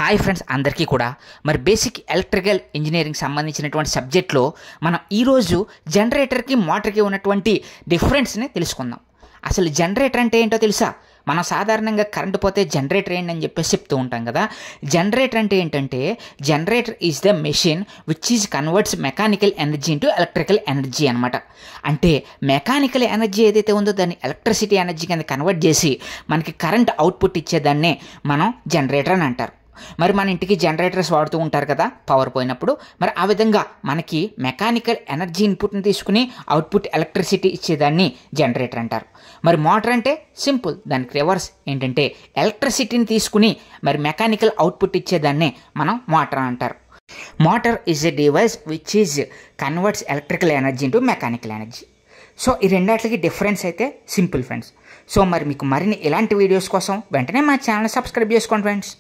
Hi friends, అందరికీ కూడా మరి బేసిక్ ఎలక్ట్రికల్ ఇంజనీరింగ్ సంబంధించినటువంటి సబ్జెక్ట్లో మనం ఈరోజు జనరేటర్కి మోటార్కి ఉన్నటువంటి డిఫరెన్స్ని తెలుసుకుందాం. అసలు జనరేటర్ అంటే ఏంటో తెలుసా? మనం సాధారణంగా కరెంటు పోతే జనరేటర్ ఏంటని చెప్పేసి చెప్తూ ఉంటాం కదా. జనరేటర్ అంటే ఏంటంటే generator is the machine which is converts mechanical energy into electrical energy అనమాట. అంటే మెకానికల్ ఎనర్జీ ఏదైతే ఉందో దాన్ని ఎలక్ట్రిసిటీ ఎనర్జీ కింద కన్వర్ట్ చేసి మనకి కరెంట్ అవుట్పుట్ ఇచ్చేదాన్నే మనం జనరేటర్ అని అంటారు. మరి మన ఇంటికి జనరేటర్స్ వాడుతూ ఉంటారు కదా పవర్ పోయినప్పుడు. మరి ఆ విధంగా మనకి మెకానికల్ ఎనర్జీ ఇన్పుట్ని తీసుకుని అవుట్పుట్ ఎలక్ట్రిసిటీ ఇచ్చేదాన్ని జనరేటర్ అంటారు. మరి మోటార్ అంటే సింపుల్, దానికి రివర్స్ ఏంటంటే ఎలక్ట్రిసిటీని తీసుకుని మరి మెకానికల్ అవుట్పుట్ ఇచ్చేదాన్ని మనం మోటార్ అంటారు. Motor is a device which is converts electrical energy into mechanical energy. So ఈ రెండాటికి డిఫరెన్స్ అయితే సింపుల్ ఫ్రెండ్స్. సో మరి మీకు మరిన్ని ఇలాంటి వీడియోస్ కోసం వెంటనే మా ఛానల్ సబ్స్క్రైబ్ చేసుకోండి ఫ్రెండ్స్.